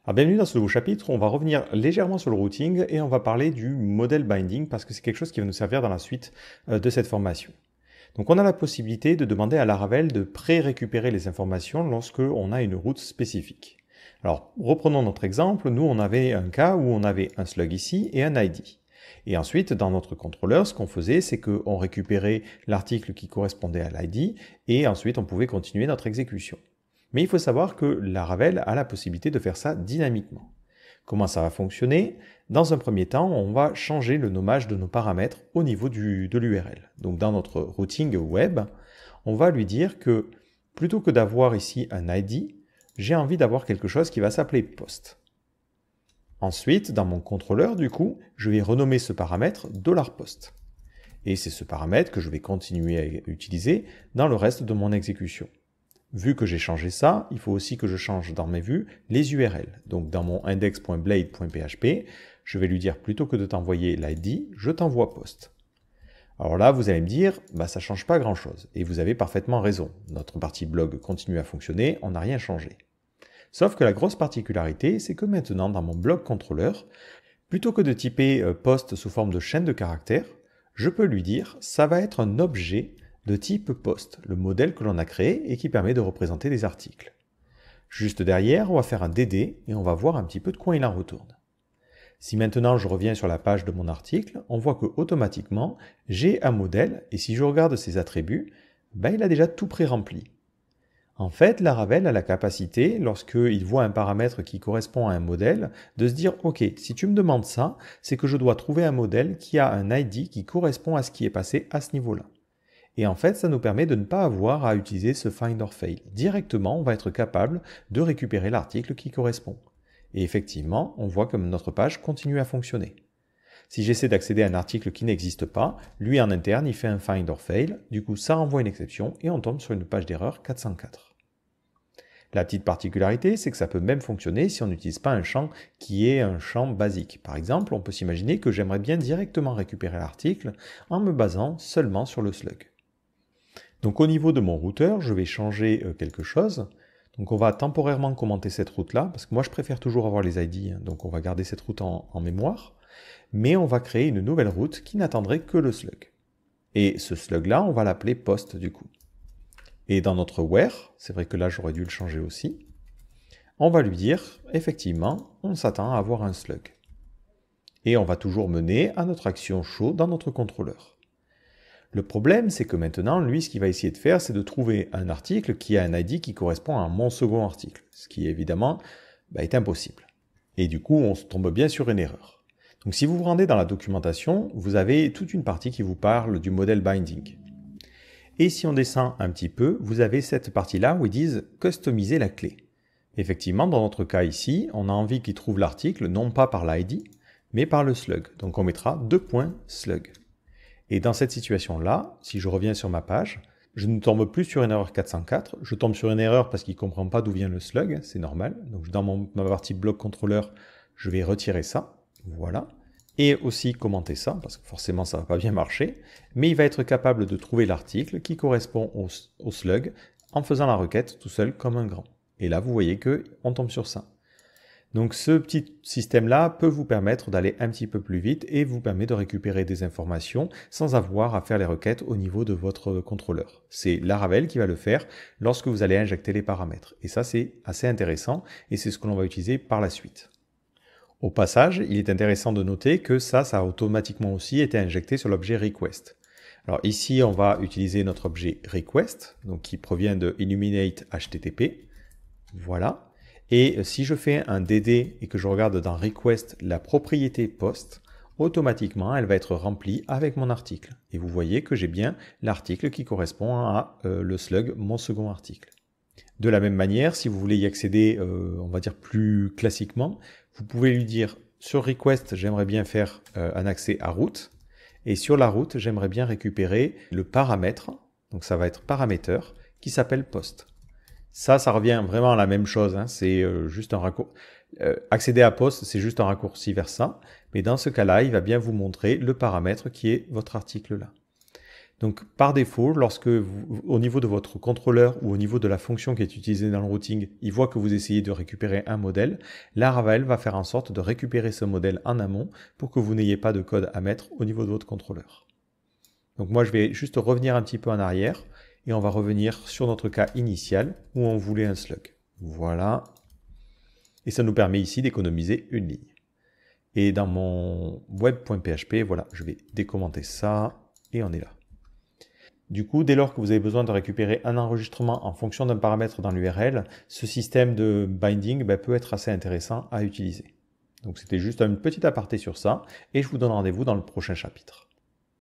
Alors, bienvenue dans ce nouveau chapitre, on va revenir légèrement sur le routing et on va parler du model binding parce que c'est quelque chose qui va nous servir dans la suite de cette formation. Donc on a la possibilité de demander à Laravel de pré-récupérer les informations lorsque on a une route spécifique. Alors reprenons notre exemple, nous on avait un cas où on avait un slug ici et un ID. Et ensuite dans notre contrôleur ce qu'on faisait c'est qu'on récupérait l'article qui correspondait à l'ID et ensuite on pouvait continuer notre exécution. Mais il faut savoir que Laravel a la possibilité de faire ça dynamiquement. Comment ça va fonctionner? Dans un premier temps, on va changer le nommage de nos paramètres au niveau de l'URL. Donc dans notre routing web, on va lui dire que plutôt que d'avoir ici un ID, j'ai envie d'avoir quelque chose qui va s'appeler post. Ensuite, dans mon contrôleur, du coup, je vais renommer ce paramètre $post. Et c'est ce paramètre que je vais continuer à utiliser dans le reste de mon exécution. Vu que j'ai changé ça, il faut aussi que je change dans mes vues les URL. Donc dans mon index.blade.php, je vais lui dire plutôt que de t'envoyer l'ID, je t'envoie post. Alors là, vous allez me dire, ça ne change pas grand-chose. Et vous avez parfaitement raison. Notre partie blog continue à fonctionner, on n'a rien changé. Sauf que la grosse particularité, c'est que maintenant, dans mon blog contrôleur, plutôt que de typer post sous forme de chaîne de caractères, je peux lui dire, ça va être un objet de type post, le modèle que l'on a créé et qui permet de représenter des articles. Juste derrière, on va faire un DD et on va voir un petit peu de quoi il en retourne. Si maintenant je reviens sur la page de mon article, on voit que automatiquement j'ai un modèle et si je regarde ses attributs, il a déjà tout pré-rempli. En fait, Laravel a la capacité, lorsqu'il voit un paramètre qui correspond à un modèle, de se dire « Ok, si tu me demandes ça, c'est que je dois trouver un modèle qui a un ID qui correspond à ce qui est passé à ce niveau-là. » Et en fait, ça nous permet de ne pas avoir à utiliser ce find or fail. Directement, on va être capable de récupérer l'article qui correspond. Et effectivement, on voit que notre page continue à fonctionner. Si j'essaie d'accéder à un article qui n'existe pas, lui en interne, il fait un find or fail. Du coup, ça renvoie une exception et on tombe sur une page d'erreur 404. La petite particularité, c'est que ça peut même fonctionner si on n'utilise pas un champ qui est un champ basique. Par exemple, on peut s'imaginer que j'aimerais bien directement récupérer l'article en me basant seulement sur le slug. Donc au niveau de mon routeur, je vais changer quelque chose. Donc on va temporairement commenter cette route-là, parce que moi je préfère toujours avoir les ID, donc on va garder cette route en mémoire. Mais on va créer une nouvelle route qui n'attendrait que le slug. Et ce slug-là, on va l'appeler post du coup. Et dans notre where, c'est vrai que là j'aurais dû le changer aussi, on va lui dire, effectivement, on s'attend à avoir un slug. Et on va toujours mener à notre action show dans notre contrôleur. Le problème, c'est que maintenant, lui, ce qu'il va essayer de faire, c'est de trouver un article qui a un ID qui correspond à mon second article, ce qui évidemment est impossible. Et du coup, on tombe bien sur une erreur. Donc si vous vous rendez dans la documentation, vous avez toute une partie qui vous parle du modèle binding. Et si on descend un petit peu, vous avez cette partie-là où ils disent « customiser la clé ». Effectivement, dans notre cas ici, on a envie qu'il trouve l'article non pas par l'ID, mais par le slug. Donc on mettra $slug. Et dans cette situation-là, si je reviens sur ma page, je ne tombe plus sur une erreur 404, je tombe sur une erreur parce qu'il ne comprend pas d'où vient le slug, c'est normal. Donc dans ma partie bloc contrôleur, je vais retirer ça, voilà. Et aussi commenter ça, parce que forcément ça ne va pas bien marcher, mais il va être capable de trouver l'article qui correspond au slug en faisant la requête tout seul comme un grand. Et là vous voyez qu'on tombe sur ça. Donc ce petit système-là peut vous permettre d'aller un petit peu plus vite et vous permet de récupérer des informations sans avoir à faire les requêtes au niveau de votre contrôleur. C'est Laravel qui va le faire lorsque vous allez injecter les paramètres. Et ça, c'est assez intéressant et c'est ce que l'on va utiliser par la suite. Au passage, il est intéressant de noter que ça a automatiquement aussi été injecté sur l'objet request. Alors ici, on va utiliser notre objet request, donc qui provient de illuminate HTTP. Voilà. Et si je fais un DD et que je regarde dans request la propriété post, automatiquement elle va être remplie avec mon article. Et vous voyez que j'ai bien l'article qui correspond à le slug, mon second article. De la même manière, si vous voulez y accéder, on va dire plus classiquement, vous pouvez lui dire sur request, j'aimerais bien faire un accès à route. Et sur la route, j'aimerais bien récupérer le paramètre, donc ça va être parameter, qui s'appelle post. Ça revient vraiment à la même chose, hein. C'est juste un raccourci. Accéder à post, c'est juste un raccourci vers ça. Mais dans ce cas-là, il va bien vous montrer le paramètre qui est votre article là. Donc par défaut, lorsque au niveau de votre contrôleur ou au niveau de la fonction qui est utilisée dans le routing, il voit que vous essayez de récupérer un modèle, Laravel va faire en sorte de récupérer ce modèle en amont pour que vous n'ayez pas de code à mettre au niveau de votre contrôleur. Donc moi je vais juste revenir un petit peu en arrière et on va revenir sur notre cas initial où on voulait un slug. Voilà. Et ça nous permet ici d'économiser une ligne. Et dans mon web.php, voilà, je vais décommenter ça et on est là. Du coup, dès lors que vous avez besoin de récupérer un enregistrement en fonction d'un paramètre dans l'URL, ce système de binding peut être assez intéressant à utiliser. Donc c'était juste une petite aparté sur ça, et je vous donne rendez-vous dans le prochain chapitre.